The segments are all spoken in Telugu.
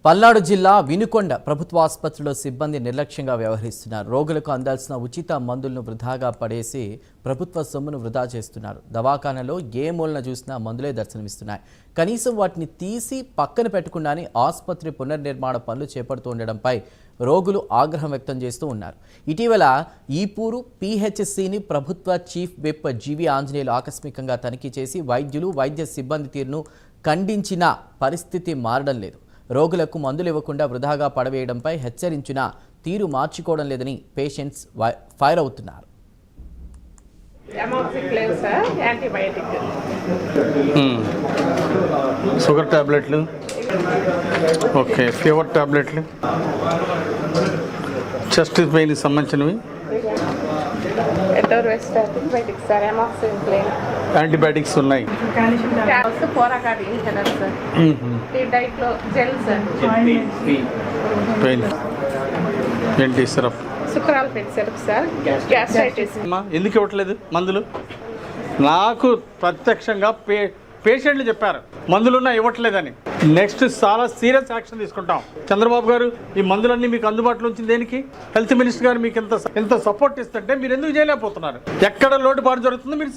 పల్నాడు జిల్లా వినుకొండ ప్రభుత్వ ఆసుపత్రిలో సిబ్బంది నిర్లక్ష్యంగా వ్యవహరిస్తున్నారు. రోగులకు అందాల్సిన ఉచిత మందులను వృధాగా పడేసి ప్రభుత్వ సొమ్మును వృధా చేస్తున్నారు. దవాఖానలో ఏ మూలన చూసినా మందులే దర్శనమిస్తున్నాయి. కనీసం వాటిని తీసి పక్కన పెట్టకుండానే ఆసుపత్రి పునర్నిర్మాణ పనులు చేపడుతుండడంపై రోగులు ఆగ్రహం వ్యక్తం చేస్తూ ఉన్నారు. ఇటీవల ఈపూరు పిహెచ్సిని ప్రభుత్వ చీఫ్ విప్ జీవి ఆంజనేయులు ఆకస్మికంగా తనిఖీ చేసి వైద్యులు వైద్య సిబ్బంది తీరును ఖండించిన పరిస్థితి మారడం లేదు. రోగులకు మందులు ఇవ్వకుండా వృధాగా పడవేయడంపై హెచ్చరించిన తీరు మార్చుకోవడం లేదని పేషెంట్స్ ఫైర్ అవుతున్నారు. షుగర్ టాబ్లెట్లు, ఓకే, ఫీవర్ టాబ్లెట్లు, చెస్ట్ పెయిన్కి సంబంధించినవి, యాంటీబయాటిక్స్ ఉన్నాయి, ఏంటి సిరప్, ఎందుకు ఇవ్వట్లేదు మందులు? నాకు ప్రత్యక్షంగా పేషెంట్లు చెప్పారు మందులున్నా ఇవ్వట్లేదని. నెక్స్ట్ చాలా సీరియస్ యాక్షన్ తీసుకుంటాం. చంద్రబాబు గారు ఈ మందులన్నీ మీకు అందుబాటులో ఉంచింది దేనికి? హెల్త్ మినిస్టర్ గారు మీకు ఎంత సపోర్ట్ ఇస్తుంటే మీరు ఎందుకు చేయలేకపోతున్నారు? ఎక్కడ లోటుపాటు జరుగుతుందో మీరు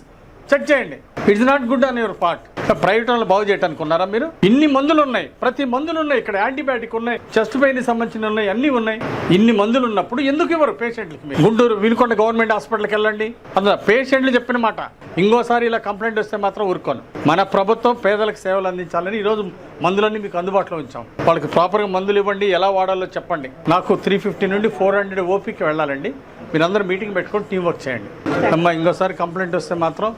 చెక్ చేయండి. It's not good on your part. Private వాళ్ళు బాగు చేయడానికి ఉన్నారా మీరు? ఇన్ని మందులు ఉన్నాయి, ప్రతి మందులు ఉన్నాయి, ఇక్కడ యాంటీబయాటిక్ ఉన్నాయి, చెస్ట్ పెయిన్ సంబంధించిన ఉన్నాయి, అన్నీ ఉన్నాయి. ఇన్ని మందులు ఉన్నప్పుడు ఎందుకు ఇవ్వరు పేషెంట్లకి? గుంటూరు వినుకొండ గవర్నమెంట్ హాస్పిటల్కి వెళ్ళండి, అందులో పేషెంట్లు చెప్పిన మాట. ఇంకోసారి ఇలా కంప్లైంట్ వస్తే మాత్రం ఊరుకోను. మన ప్రభుత్వం పేదలకు సేవలు అందించాలని ఈరోజు మందులన్నీ మీకు అందుబాటులో ఉంచాం. వాళ్ళకి ప్రాపర్గా మందులు ఇవ్వండి, ఎలా వాడాలో చెప్పండి. నాకు 350 నుండి 400 ఓపీకి వెళ్ళాలండి. మీరందరూ మీటింగ్ పెట్టుకొని టీం వర్క్ చేయండి. అమ్మా ఇంకోసారి కంప్లైంట్ వస్తే మాత్రం